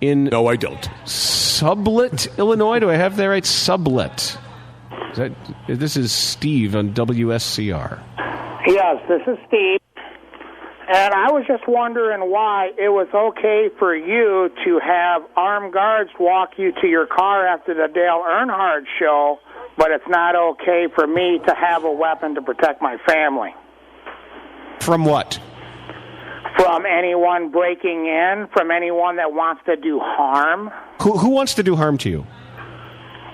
No, I don't. Sublette, Illinois. Do I have that right? Sublette. This is Steve on WSCR. Yes, this is Steve. And I was just wondering why it was okay for you to have armed guards walk you to your car after the Dale Earnhardt show, but it's not okay for me to have a weapon to protect my family. From what? From anyone breaking in, from anyone that wants to do harm. Who wants to do harm to you?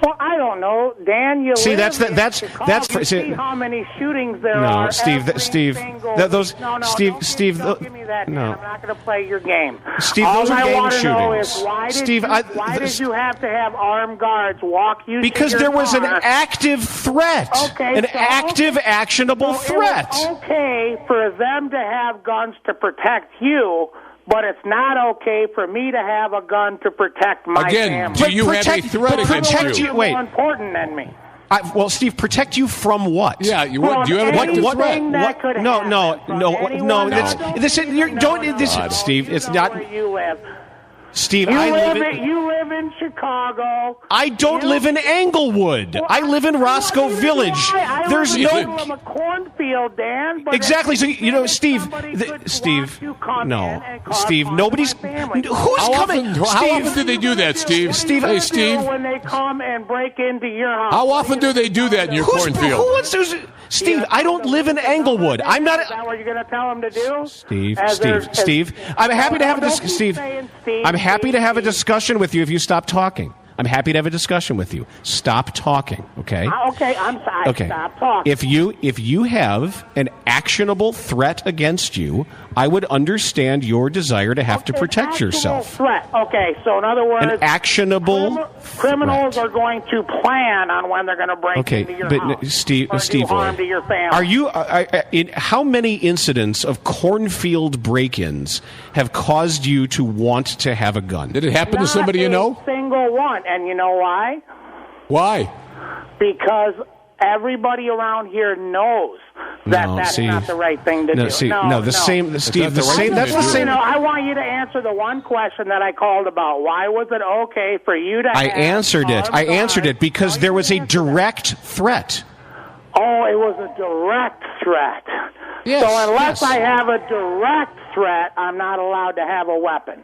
Well, I don't know, Dan. You see, live that's you see how many shootings there are. No, Steve. Don't give me that. No, I'm not going to play your game. Steve, all those are gang shootings. Know is why did you have to have armed guards walk you? Because to your there was car? an active threat, active, actionable threat. It was okay for them to have guns to protect you. But it's not okay for me to have a gun to protect my family. Do you have a threat against you? Wait. More important than me. Well, Steve, protect you from what? Yeah, do you have a threat? Steve, it's not. Where you live. Steve, you live in Chicago. I don't live in Englewood. Well, I live in Roscoe Village. There's no from a cornfield, Dan. But exactly. So Steve, nobody's. Who's coming? How often do they do that, Steve? Hey, Steve. When they come and break into your house. How often do they do that in your cornfield? Who wants to? Steve, I don't live in Englewood. I'm not. Is that what you're going to tell them to do? Steve. I'm happy to have this. Steve, I'm happy to have a discussion with you if you stop talking. I'm happy to have a discussion with you. Stop talking, okay? Okay, I'm sorry. Okay. Stop talking. If you have an actionable threat against you, I would understand your desire to have to protect yourself. Threat. Okay, so in other words, an actionable criminals are going to plan on when they're going to break into your house. Steve, do harm to your family. Are you? How many incidents of cornfield break-ins have caused you to want to have a gun? Did it happen to somebody you know? Single one. And you know why? Why? Because everybody around here knows that's not the right thing to do. Steve, that's the same. I want you to answer the one question that I called about. Why was it okay for you to I answered it because there was a direct threat. Oh, it was a direct threat. Yes, so unless I have a direct threat, I'm not allowed to have a weapon.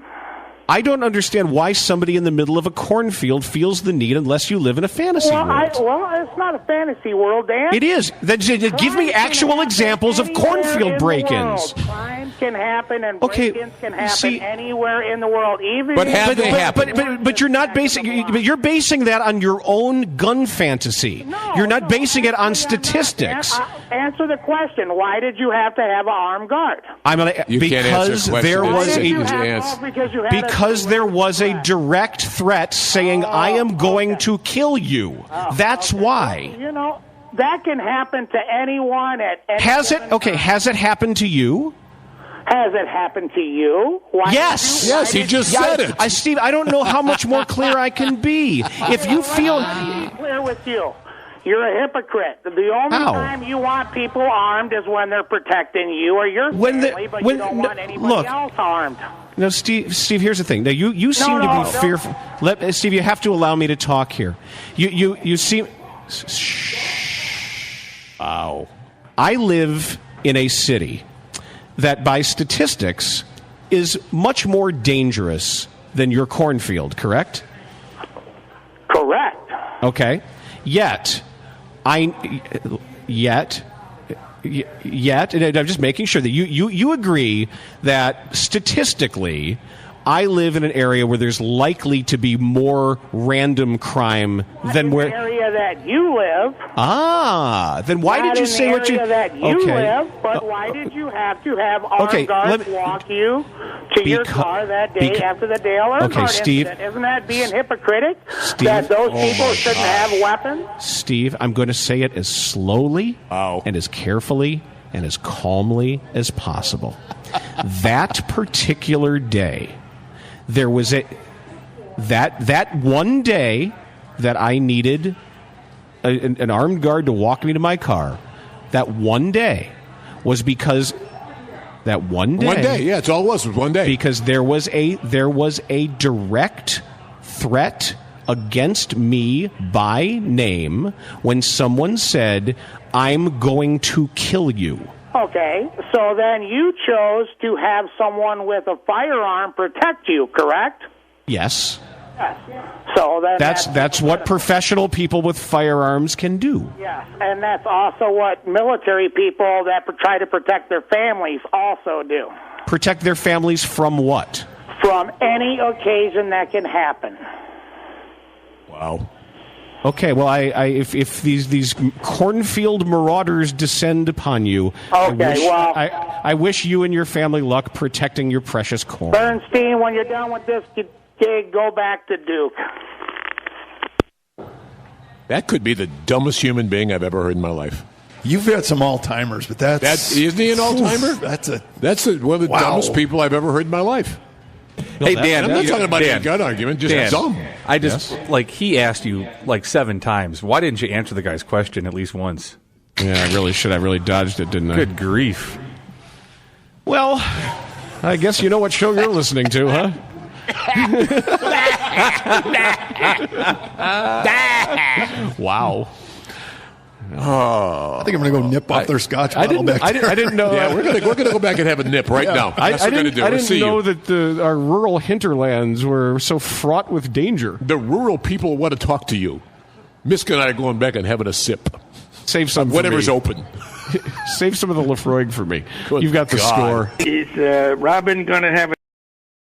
I don't understand why somebody in the middle of a cornfield feels the need unless you live in a fantasy world. It's not a fantasy world, Dan. It is. Then give me actual examples of cornfield break-ins. Crime can happen and break-ins can happen anywhere in the world. But you're not basing. But you're basing that on your own gun fantasy. You're not basing it on statistics. Answer the question. Why did you have to have an armed guard? Because there was a direct threat saying, I am going to kill you. That's why. You know, that can happen to anyone at any Has it happened to you? Has it happened to you? Yes. Yes, he just said it. Steve, I don't know how much more clear I can be. If you feel... clear with you. You're a hypocrite. The only time you want people armed is when they're protecting you or your family, but you don't want anybody else armed. No, Steve, here's the thing. Now, you seem to be fearful. Steve, you have to allow me to talk here. You seem... Wow. I live in a city that, by statistics, is much more dangerous than your cornfield, correct? Correct. Okay. Yet, and I'm just making sure that you agree that statistically, I live in an area where there's likely to be more random crime than where... the area that you live. Then why did you say what you... that you live, but why did you have to have armed guards walk you to your car that day after the Dale Earnhardt incident? Isn't that being hypocritic? That those people shouldn't have weapons? Steve, I'm going to say it as slowly and as carefully and as calmly as possible. That particular day... There was that one day that I needed an armed guard to walk me to my car. That one day was because That one day. One day, yeah, it's all it was one day. Because there was a direct threat against me by name when someone said, "I'm going to kill you." Okay, so then you chose to have someone with a firearm protect you, correct? Yes. Yes. So then That's what professional people with firearms can do. Yes, and that's also what military people that try to protect their families also do. Protect their families from what? From any occasion that can happen. Wow. Okay, well, if these cornfield marauders descend upon you, okay, I wish you and your family luck protecting your precious corn. Bernstein, when you're done with this gig, go back to Duke. That could be the dumbest human being I've ever heard in my life. You've had some all-timers, but isn't he an all-timer? That's one of the dumbest people I've ever heard in my life. Hey, Dan. I'm not talking about a gun argument, just dumb. I just, he asked you 7 times. Why didn't you answer the guy's question at least once? Yeah, I really should. I really dodged it, didn't I? Good grief. Well, I guess you know what show you're listening to, huh? Wow. I think I'm going to go nip off their scotch bottle back there. I didn't know. Yeah, we're gonna go back and have a nip right now. That's what we're gonna do. I didn't know that our rural hinterlands were so fraught with danger. The rural people want to talk to you. Miska and I are going back and having a sip. Save some. Whatever's open. Save some of the Lafroig for me. Good You've got the God. score. Is Robin going to have